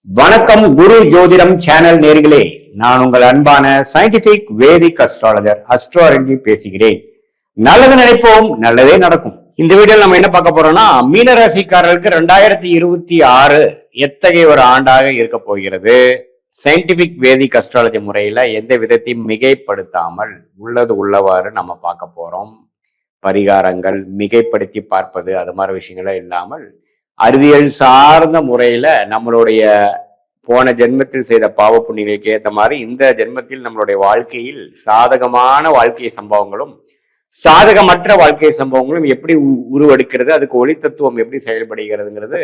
வணக்கம் குரு ஜோதிடம் சேனல் நேர்களே, நான் உங்கள் அன்பான சயின்டிபிக் வேதிக் அஸ்ட்ராலஜர் அஸ்ட்ரோரங்கி பேசுகிறேன். நல்லது நினைப்போம், நல்லதே நடக்கும். இந்த வீடியோல நம்ம என்ன பார்க்க போறோம்னா, மீனராசிக்காரர்களுக்கு 2026 எத்தகைய ஒரு ஆண்டாக இருக்க போகிறது. சயின்டிபிக் வேதிக் அஸ்ட்ராலஜி முறையில எந்த விதத்தையும் மிகைப்படுத்தாமல் உள்ளது உள்ளவாறு நம்ம பார்க்க போறோம். பரிகாரங்கள் மிகைப்படுத்தி பார்ப்பது அது மாதிரி விஷயங்களே இல்லாமல் அறிவியல் சார்ந்த முறையில நம்மளுடைய போன ஜென்மத்தில் செய்த பாவ புண்ணியங்களுக்கு ஏற்ற மாதிரி இந்த ஜென்மத்தில் நம்மளுடைய வாழ்க்கையில் சாதகமான வாழ்க்கை சம்பவங்களும் சாதகமற்ற வாழ்க்கை சம்பவங்களும் எப்படி உருவெடுக்கிறது, அதுக்கு ஒளி தத்துவம் எப்படி செயல்படுகிறதுங்கிறது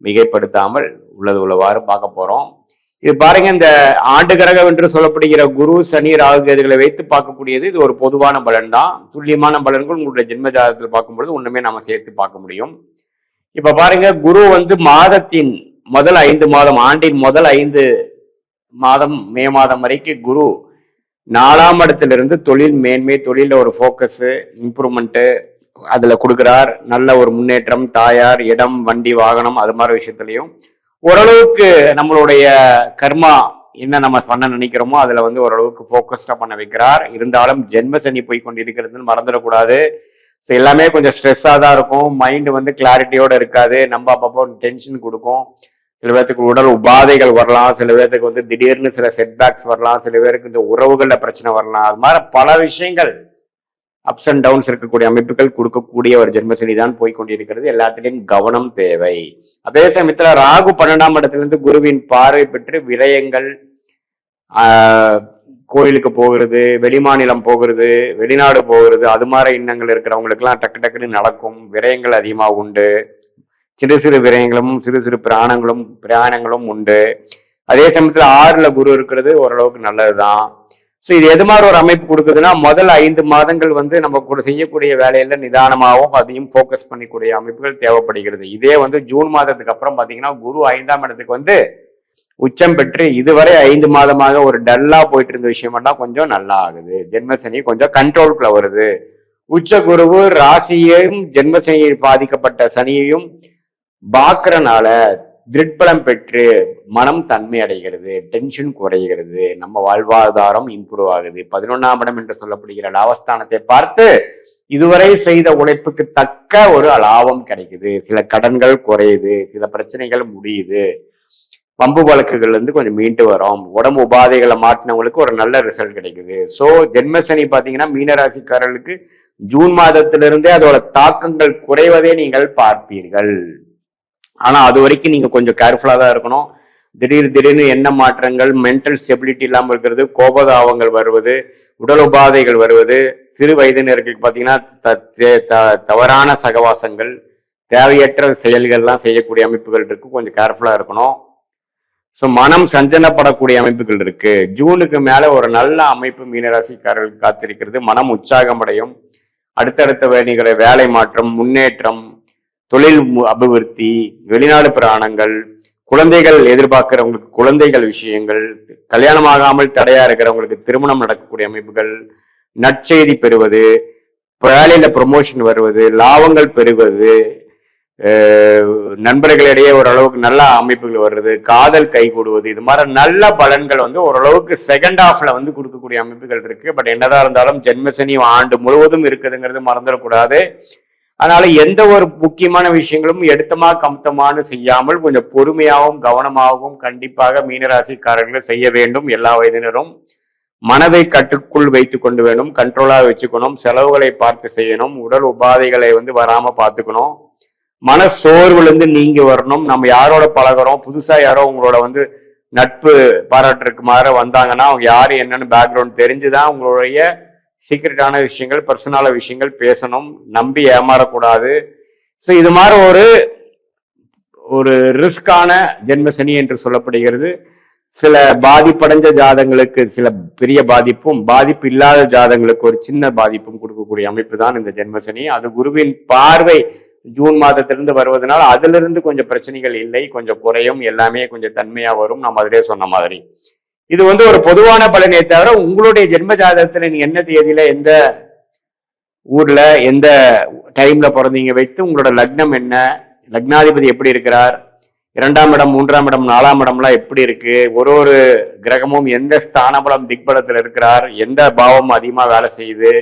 மிகைப்படுத்தாமல் உள்ளது உள்ளவாறு பார்க்க போறோம். இது பாருங்க, இந்த ஆண்டு கிரகம் என்று சொல்லப்படுகிற குரு சனி ராகு கேதுகளை வைத்து பார்க்கக்கூடியது. இது ஒரு பொதுவான பலன் தான். துல்லியமான பலன்கள் உங்களுடைய ஜென்ம ஜாதகத்தில் பார்க்கும்பொழுது ஒண்ணுமே நாம சேர்த்து பார்க்க முடியும். இப்ப பாருங்க, குரு மாதத்தின் முதல் 5 மாதம், ஆண்டின் முதல் 5 மாதம் மே மாதம் வரைக்கும் குரு 4ஆம் இடத்திலிருந்து தொழில் மேன்மை, தொழில ஒரு ஃபோக்கஸ் இம்ப்ரூவ்மெண்ட் அதுல கொடுக்கிறார். நல்ல ஒரு முன்னேற்றம், தாயார், இடம், வண்டி, வாகனம் அது மாதிரி விஷயத்திலையும் ஓரளவுக்கு நம்மளுடைய கர்மா என்ன நம்ம பண்ண நினைக்கிறோமோ அதுல ஓரளவுக்கு ஃபோக்கஸ்டா பண்ண வைக்கிறார். இருந்தாலும் ஜென்ம சனி போய் கொண்டிருக்கிறதுன்னு மறந்துடக்கூடாது. ஸோ எல்லாமே கொஞ்சம் ஸ்ட்ரெஸ்ஸாக தான் இருக்கும். மைண்டு கிளாரிட்டியோட இருக்காது. நம்ம அப்பப்போ டென்ஷன் கொடுக்கும். சில பேர்த்துக்கு உடல் உபாதைகள் வரலாம், சில பேர்த்துக்கு திடீர்னு சில செட்பேக்ஸ் வரலாம், சில பேருக்கு இந்த உறவுகளில் பிரச்சனை வரலாம். அது மாதிரி பல விஷயங்கள் அப்ஸ் அண்ட் டவுன்ஸ் இருக்கக்கூடிய அமைப்புகள் கொடுக்கக்கூடிய ஒரு ஜென்மசனி தான் போய் கொண்டிருக்கிறது. எல்லாத்திலையும் கவனம் தேவை. அதே சமயத்தில் ராகு 12ஆம் இடத்திலிருந்து குருவின் பார்வை பெற்று விரயங்கள், கோயிலுக்கு போகிறது, வெளிமாநிலம் போகிறது, வெளிநாடு போகிறது, அது மாதிரி எண்ணங்கள் இருக்கிறவங்களுக்கு எல்லாம் டக்கு டக்குன்னு நடக்கும். விரயங்கள் அதிகமாக உண்டு. சிறு சிறு விரயங்களும் சிறு சிறு பிரயாணங்களும் உண்டு. அதே சமயத்துல 6ல குரு இருக்கிறது ஓரளவுக்கு நல்லதுதான். ஸோ இது எது மாதிரி ஒரு அமைப்பு கொடுக்குதுன்னா, முதல் 5 மாதங்கள் நம்ம கூட செய்யக்கூடிய வேலையில நிதானமாகவும் அதையும் ஃபோக்கஸ் பண்ணிக்கூடிய அமைப்புகள் தேவைப்படுகிறது. இதே ஜூன் மாதத்துக்கு அப்புறம் பாத்தீங்கன்னா குரு 5ஆம் இடத்துக்கு உச்சம் பெற்று இதுவரை 5 மாதமாக ஒரு டல்லா போயிட்டு இருந்த விஷயமெல்லாம் கொஞ்சம் நல்லா ஆகுது. ஜென்மசனி கொஞ்சம் கண்ட்ரோலுக்குள்ள வருது. உச்ச குருவு ராசியையும் ஜென்மசனியில் பாதிக்கப்பட்ட சனியையும் பாக்குறனால திருட்பலம் பெற்று மனம் தன்மை அடைகிறது, டென்ஷன் குறைகிறது, நம்ம வாழ்வாதாரம் இம்ப்ரூவ் ஆகுது. 11ஆம் இடம் என்று சொல்லப்படுகிற லாபஸ்தானத்தை பார்த்து இதுவரை செய்த உழைப்புக்கு தக்க ஒரு லாபம் கிடைக்குது. சில கடன்கள் குறையுது, சில பிரச்சனைகள் முடியுது, பம்பு வழக்குகள் கொஞ்சம் மீண்டு வரும், உடம்பு உபாதைகளை மாற்றினவங்களுக்கு ஒரு நல்ல ரிசல்ட் கிடைக்குது. ஸோ ஜென்மசனி பார்த்தீங்கன்னா மீனராசிக்காரர்களுக்கு ஜூன் மாதத்திலிருந்தே அதோட தாக்கங்கள் குறைவதே நீங்கள் பார்ப்பீர்கள். ஆனா அது வரைக்கும் நீங்க கொஞ்சம் கேர்ஃபுல்லா தான் இருக்கணும். திடீர்னு எண்ண மாற்றங்கள், மென்டல் ஸ்டெபிலிட்டி இல்லாமல் இருக்கிறது, கோபதாபங்கள் வருவது, உடல் உபாதைகள் வருவது, சிறு வயதினர்களுக்கு பார்த்தீங்கன்னா தவறான சகவாசங்கள், தேவையற்ற செயல்கள்லாம் செய்யக்கூடிய அமைப்புகள் இருக்கு. கொஞ்சம் கேர்ஃபுல்லா இருக்கணும். ஸோ மனம் சஞ்சலப்படக்கூடிய அமைப்புகள் இருக்கு. ஜூனுக்கு மேல ஒரு நல்ல அமைப்பு மீனராசிக்காரர்களுக்கு காத்திருக்கிறது. மனம் உற்சாகமடையும். அடுத்தடுத்த வேலை மாற்றம், முன்னேற்றம், தொழில் அபிவிருத்தி, வெளிநாடு பிராணங்கள், குழந்தைகள் எதிர்பார்க்கிறவங்களுக்கு குழந்தைகள் விஷயங்கள், கல்யாணமாகாமல் தடையா இருக்கிறவங்களுக்கு திருமணம் நடக்கக்கூடிய அமைப்புகள், நற்செய்தி பெறுவது, வேலையில ப்ரொமோஷன் வருவது, லாபங்கள் பெறுவது, நண்பர்களிடையே ஓரளவுக்கு நல்ல அமைப்புகள் வருது, காதல் கை கூடுவது, இது மாதிரி நல்ல பலன்கள் ஓரளவுக்கு செகண்ட் ஹாஃப்ல கொடுக்கக்கூடிய அமைப்புகள் இருக்கு. பட் என்னதான் இருந்தாலும் ஜென்மசனி ஆண்டு முழுவதும் இருக்குதுங்கிறது மறந்துடக்கூடாது. அதனால எந்த ஒரு முக்கியமான விஷயங்களும் எடுத்தமா கம்தமானு செய்யாமல் கொஞ்சம் பொறுமையாகவும் கவனமாகவும் கண்டிப்பாக மீனராசிக்காரர்கள் செய்ய வேண்டும். எல்லா வயதினரும் மனதை கட்டுக்குள் வைத்துக் கொண்டு வேணும், கண்ட்ரோலா வச்சுக்கணும், செலவுகளை பார்த்து செய்யணும், உடல் உபாதைகளை வராம பார்த்துக்கணும், மன சோர்வுலேருந்து நீங்கி வரணும். நம்ம யாரோட பழகிறோம், புதுசா யாரோ உங்களோட நட்பு பாராட்டுறதுக்கு மாதிரி வந்தாங்கன்னா அவங்க யாரு என்னன்னு பேக்ரவுண்ட் தெரிஞ்சுதான் உங்களுடைய சீக்ரெட்டான விஷயங்கள், பர்சனலான விஷயங்கள் பேசணும். நம்பி ஏமாறக்கூடாது. ஸோ இது மாதிரி ஒரு ரிஸ்கான ஜென்மசனி என்று சொல்லப்படுகிறது. சில பாதிப்படைஞ்ச ஜாதங்களுக்கு சில பெரிய பாதிப்பும், பாதிப்பு இல்லாத ஜாதங்களுக்கு ஒரு சின்ன பாதிப்பும் கொடுக்கக்கூடிய அமைப்பு தான் இந்த ஜென்மசனி. அது குருவின் பார்வை ஜூன் மாதத்திலிருந்து வருவதனால அதிலிருந்து கொஞ்சம் பிரச்சனைகள் இல்லை, கொஞ்சம் குறையும், எல்லாமே கொஞ்சம் தன்மையா வரும். நம்ம அதிலே சொன்ன மாதிரி இது ஒரு பொதுவான பலனே தவிர உங்களுடைய ஜென்ம ஜாதகத்துல நீ என்ன தேதியில எந்த ஊர்ல எந்த டைம்ல பிறந்தீங்க வைத்து உங்களோட லக்னம் என்ன, லக்னாதிபதி எப்படி இருக்கிறார், 2ஆம் இடம், 3ஆம் இடம், 4ஆம் இடம்லாம் எப்படி இருக்கு, ஒரு கிரகமும் எந்த ஸ்தானபலம் திக்பலத்தில் இருக்கிறார், எந்த பாவம் அதிகமா வேலை செய்யுது,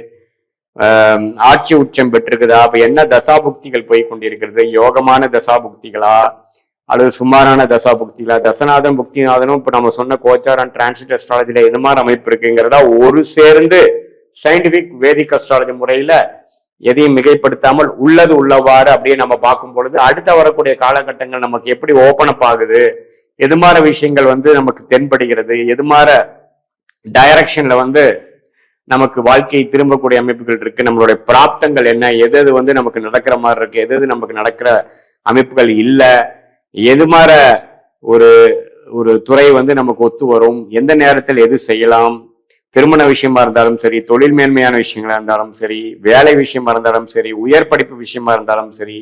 ஆட்சி உச்சம் பெற்றிருக்குதா, அப்ப என்ன தசாபுக்திகள் போய் கொண்டிருக்கிறது, யோகமான தசாபுக்திகளா அல்லது சுமாரான தசாபுக்திகளா, தசநாதன் புக்திநாதனும் இப்ப நம்ம சொன்ன கோச்சார் அண்ட் டிரான்சிட் அஸ்ட்ராலஜில எது மாதிரி அமைப்பு இருக்குங்கிறதா ஒரு சேர்ந்து சயின்டிபிக் வேதிக் அஸ்ட்ராலஜி முறையில எதையும் மிகைப்படுத்தாமல் உள்ளது உள்ளவாறு அப்படியே நம்ம பார்க்கும் பொழுது அடுத்த வரக்கூடிய காலகட்டங்கள் நமக்கு எப்படி ஓபன் அப் ஆகுது, எது மாதிரி விஷயங்கள் நமக்கு தென்படுகிறது, எது மாதிரி டைரக்ஷன்ல நமக்கு வாழ்க்கையை திரும்பக்கூடிய அமைப்புகள் இருக்கு, நம்மளுடைய பிராப்தங்கள் என்ன, எது நமக்கு நடக்கிற மாதிரி இருக்கு, எது நமக்கு நடக்கிற அமைப்புகள் இல்லை, எது மாதிரி ஒரு துறை நமக்கு ஒத்து வரும், எந்த நேரத்தில் எது செய்யலாம், திருமண விஷயமா இருந்தாலும் சரி, தொழில் மேன்மையான விஷயங்களா இருந்தாலும் சரி, வேலை விஷயமா இருந்தாலும் சரி, உயர் படிப்பு விஷயமா இருந்தாலும் சரி,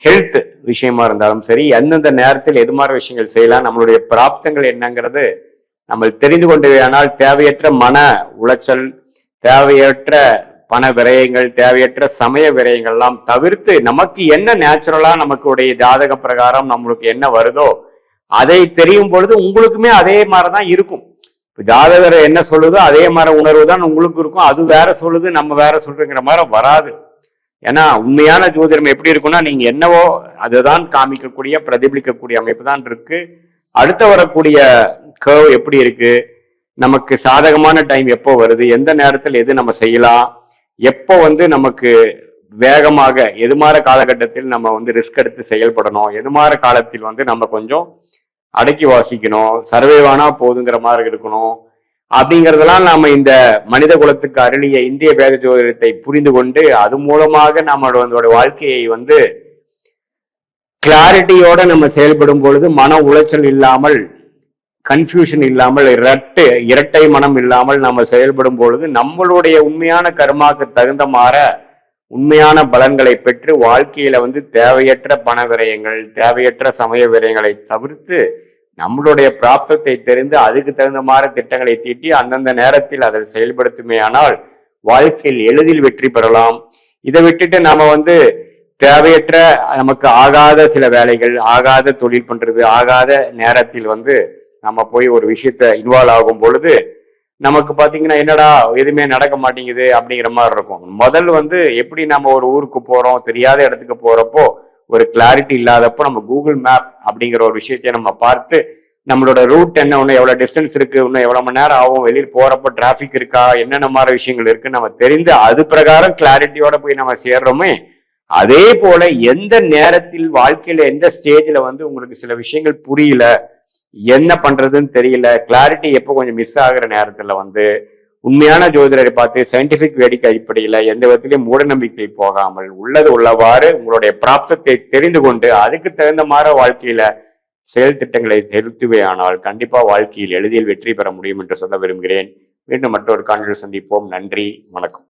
ஹெல்த் விஷயமா இருந்தாலும் சரி, எந்தெந்த நேரத்தில் எது மாதிரி விஷயங்கள் செய்யலாம், நம்மளுடைய பிராப்தங்கள் என்னங்கிறது நம்ம தெரிந்து கொண்டவையானால் தேவையற்ற மன உளைச்சல், தேவையற்ற பண விரயங்கள், தேவையற்ற சமய விரயங்கள் எல்லாம் தவிர்த்து நமக்கு என்ன நேச்சுரலா நமக்குடைய ஜாதக பிரகாரம் நம்மளுக்கு என்ன வருதோ அதை தெரியும் பொழுது உங்களுக்குமே அதே மாதிரிதான் இருக்கும். ஜாதகர் என்ன சொல்லுதோ அதே மாதிரி உணர்வு தான் உங்களுக்கு இருக்கும். அது வேற சொல்லுது, நம்ம வேற சொல்றங்கிற மாதிரி வராது. ஏன்னா உண்மையான ஜோதிடம் எப்படி இருக்குன்னா, நீங்க என்னவோ அதுதான் காமிக்கக்கூடிய பிரதிபலிக்கக்கூடிய அமைப்பு தான் இருக்கு. அடுத்த வரக்கூடிய கர்வ் எப்படி இருக்கு, நமக்கு சாதகமான டைம் எப்போ வருது, எந்த நேரத்தில் எது நம்ம செய்யலாம், எப்போ நமக்கு வேகமாக எது மாதிரி காலகட்டத்தில் நம்ம ரிஸ்க் எடுத்து செயல்படணும், எது மாதிரி காலத்தில் நம்ம கொஞ்சம் அடக்கி வாசிக்கணும், சர்வேவானா போதுங்கிற மாதிரி இருக்கணும் அப்படிங்கிறதெல்லாம் நாம இந்த மனித குலத்துக்கு அருளிய இந்திய வேத ஜோதிடத்தை புரிந்து கொண்டு அது மூலமாக நம்மளோட வாழ்க்கையை கிளாரிட்டியோட நம்ம செயல்படும் பொழுது மன உளைச்சல் இல்லாமல், கன்ஃபியூஷன் இல்லாமல், இரட்டை மனம் இல்லாமல் நம்ம செயல்படும் பொழுது நம்மளுடைய உண்மையான கர்மாக்கு தகுந்த மாற உண்மையான பலன்களை பெற்று வாழ்க்கையில தேவையற்ற பண விரயங்கள், தேவையற்ற சமய விரயங்களை தவிர்த்து நம்மளுடைய பிராப்தத்தை தெரிந்து அதுக்கு தகுந்த மாதிரி திட்டங்களை தீட்டி அந்தந்த நேரத்தில் அதை செயல்படுத்துமே ஆனால் வாழ்க்கையில் எளிதில் வெற்றி பெறலாம். இதை விட்டுட்டு நாம தேவையற்ற நமக்கு ஆகாத சில வேலைகள், ஆகாத தொழில் பண்றது, ஆகாத நேரத்தில் நம்ம போய் ஒரு விஷயத்த இன்வால்வ் ஆகும் பொழுது நமக்கு பாத்தீங்கன்னா என்னடா எதுவுமே நடக்க மாட்டேங்குது அப்படிங்கிற மாதிரி இருக்கும். முதல் எப்படி நம்ம ஒரு ஊருக்கு போறோம், தெரியாத இடத்துக்கு போறப்போ ஒரு கிளாரிட்டி இல்லாதப்போ நம்ம கூகுள் மேப் அப்படிங்கிற ஒரு விஷயத்தை நம்ம பார்த்து நம்மளோட ரூட் என்ன, இன்னும் எவ்வளவு டிஸ்டன்ஸ் இருக்கு, இன்னும் எவ்வளவு மணி நேரம் ஆகும், வெளியில் போறப்போ டிராபிக் இருக்கா, என்னென்ன மாதிரி விஷயங்கள் இருக்குன்னு நம்ம தெரிந்து அது பிரகாரம் கிளாரிட்டியோட போய் நம்ம சேர்றோமே. அதே போல எந்த நேரத்தில் வாழ்க்கையில எந்த ஸ்டேஜ்ல உங்களுக்கு சில விஷயங்கள் புரியல, என்ன பண்றதுன்னு தெரியல, கிளாரிட்டி எப்போ கொஞ்சம் மிஸ் ஆகுற நேரத்துல உண்மையான ஜோதிடரை பார்த்து சயின்டிபிக் வேடிக்கை அடிப்படையில எந்த விதத்திலையும் மூட நம்பிக்கை போகாமல் உள்ளது உள்ளவாறு உங்களுடைய பிராப்தத்தை தெரிந்து கொண்டு அதுக்கு தகுந்த மாதிரி வாழ்க்கையில செயல் திட்டங்களை செலுத்துவே ஆனால் கண்டிப்பா வாழ்க்கையில் எளிதில் வெற்றி பெற முடியும் என்று சொல்ல விரும்புகிறேன். மீண்டும் மற்றொரு காணொளியில் சந்திப்போம். நன்றி, வணக்கம்.